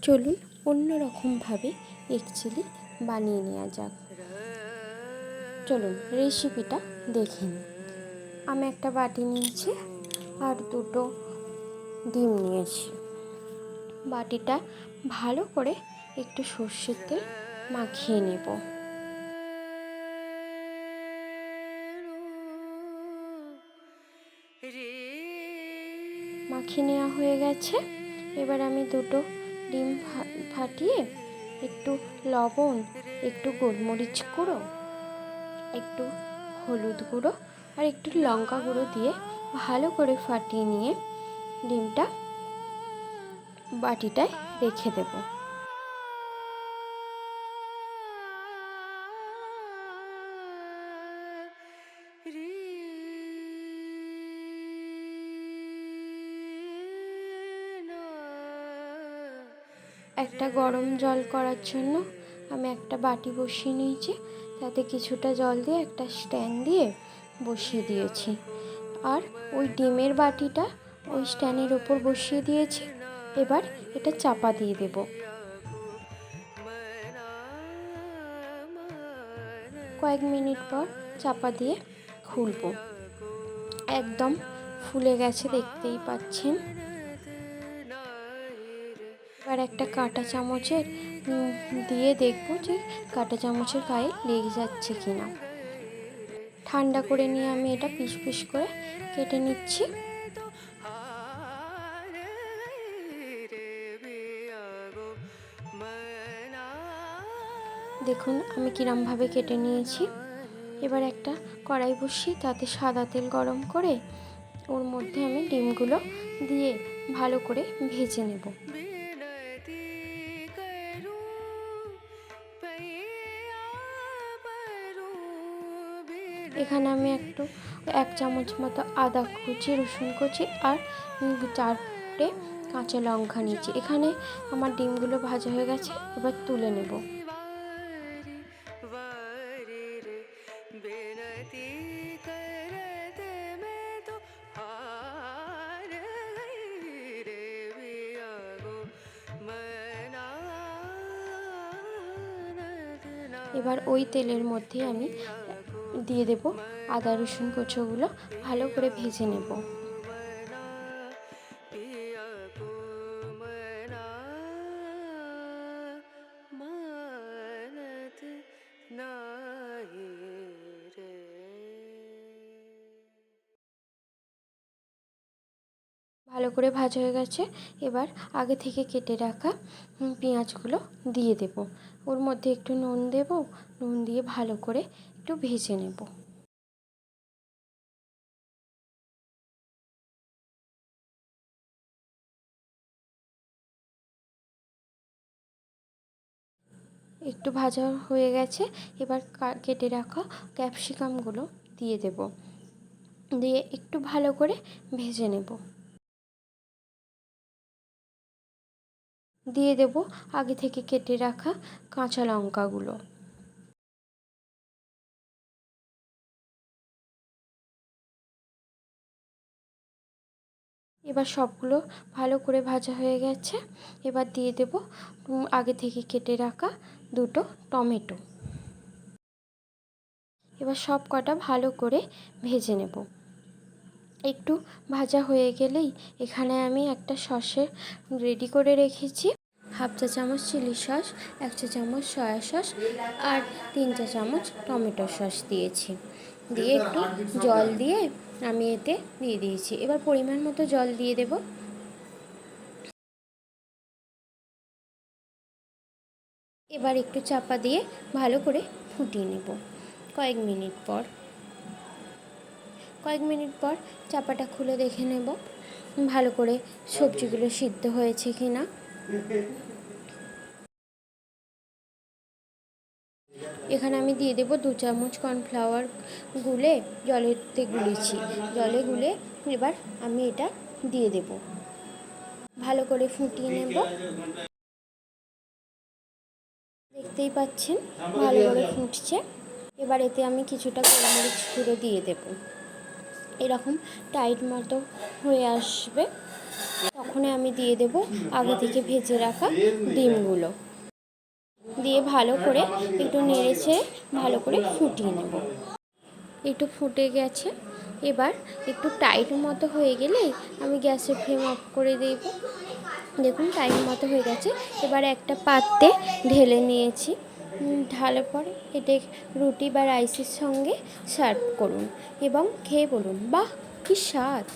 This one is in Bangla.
চলুন অন্য রকমভাবে এগ চিলি বানিয়ে নেওয়া যাক। চলুন রেসিপিটা দেখে নিই। আমি একটা বাটি নিয়েছি আর দুটো ডিম নিয়েছি। বাটিটা ভালো করে একটু সর্ষের তেল মাখিয়ে নেব। মাখিয়ে নেওয়া হয়ে গেছে। এবার আমি দুটো ডিম ফাটিয়ে একটু লবণ, একটু গোলমরিচ গুঁড়ো, একটু হলুদ গুঁড়ো আর একটু লঙ্কা গুঁড়ো দিয়ে ভালো করে ফাটিয়ে নিয়ে ডিমটা বাটিটায় রেখে দেব। একটা গরম জল করার জন্য আমি একটা বাটি বসিয়ে নিয়েছি, তাতে কিছুটা জল দিয়ে একটা স্ট্যান্ড দিয়ে বসিয়ে দিয়েছি। আর ওই ডিমের বাটিটা ওই স্ট্যান্ডের ওপর বসিয়ে দিয়েছি। এবার এটা চাপা দিয়ে দেব। কয়েক মিনিট পর চাপা দিয়ে খুলব। একদম ফুলে গেছে, দেখতেই পাচ্ছেন। এবার একটা কাঁটা চামচের দিয়ে দেখব যে কাঁটা চামচের গায়ে লেগে যাচ্ছে কিনা। ঠান্ডা করে নিয়ে আমি এটা পিস পিস করে কেটে নিচ্ছি। দেখুন আমি কিরমভাবে কেটে নিয়েছি। এবার একটা কড়াই বসিয়ে তাতে সাদা তেল গরম করে ওর মধ্যে আমি ডিমগুলো দিয়ে ভালো করে ভেজে নেব। এখানে আমি এক চামচ মতো আদা কুচি, রসুন কুচি আর 4টে কাঁচা লঙ্কা নিয়েছি। এখানে আমার ডিমগুলো ভাজা হয়ে গেছে, এবার তুলে নেব। এবার ওই তেলের মধ্যে আমি দিয়ে দেব আদা রসুন কুচোগুলো, ভালো করে ভেজে নেব। ভালো করে ভাজা হয়ে গেছে। এবার আগে থেকে কেটে রাখা পেঁয়াজগুলো দিয়ে দেব। ওর মধ্যে একটু নুন দেব, নুন দিয়ে ভালো করে একটু ভেজে নেব। একটু ভাজা হয়ে গেছে। এবার কেটে রাখা ক্যাপসিকামগুলো দিয়ে দেব, দিয়ে একটু ভালো করে ভেজে নেব। দিয়ে দেব আগে থেকে কেটে রাখা কাঁচা লঙ্কাগুলো। এবার সবগুলো ভালো করে ভাজা হয়ে গেছে। এবার দিয়ে দেব আগে থেকে কেটে রাখা দুটো টমেটো। এবার সব কটা ভালো করে ভেজে নেব। একটু ভাজা হয়ে গেলেই এখানে আমি একটা সসে রেডি করে রেখেছি। 1/2 চা চামচ চিলি সস, 1 চা চামচ সয়া সস আর 3 চা চামচ টমেটো সস দিয়েছি। দিয়ে একটু জল দিয়ে আমি এতে দিয়ে দিয়েছি। এবার পরিমাণ মতো জল দিয়ে দেব। এবার একটু চাপা দিয়ে ভালো করে ফুটিয়ে নেব। কয়েক মিনিট পর চাপাটা খুলে দেখে নেব ভালো করে সবজিগুলো সিদ্ধ হয়েছে কিনা। এখানে আমি দিয়ে দেব 2 চামচ কর্নফ্লাওয়ার জলেতে গুলেছি। জলে গুলে এবার আমি এটা দিয়ে দেব, ভালো করে ফুটিয়ে নেব। দেখতেই পাচ্ছেন ভালো করে ফুটছে। এবার এতে আমি কিছুটা গোলমরিচ গুঁড়ো দিয়ে দেব। এরকম টাইট মতো হয়ে আসবে। তখনই আমি দিয়ে দেব আগে থেকে ভেজে রাখা ডিমগুলো, দিয়ে ভালো করে একটু নেড়েচেড়ে ভালো করে ফুটিয়ে নেব। একটু ফুটে গেছে, এবার একটু টাইট মতো হয়ে গেলেই আমি গ্যাসের ফ্লেম অফ করে দেব। দেখুন টাইট মতো হয়ে গেছে। এবার একটা পাত্রে ঢেলে নিয়েছি, ঢালার পরে এটা রুটি বা রাইসের সঙ্গে সার্ভ করুন এবং খেয়ে বলুন বাহ কি স্বাদ।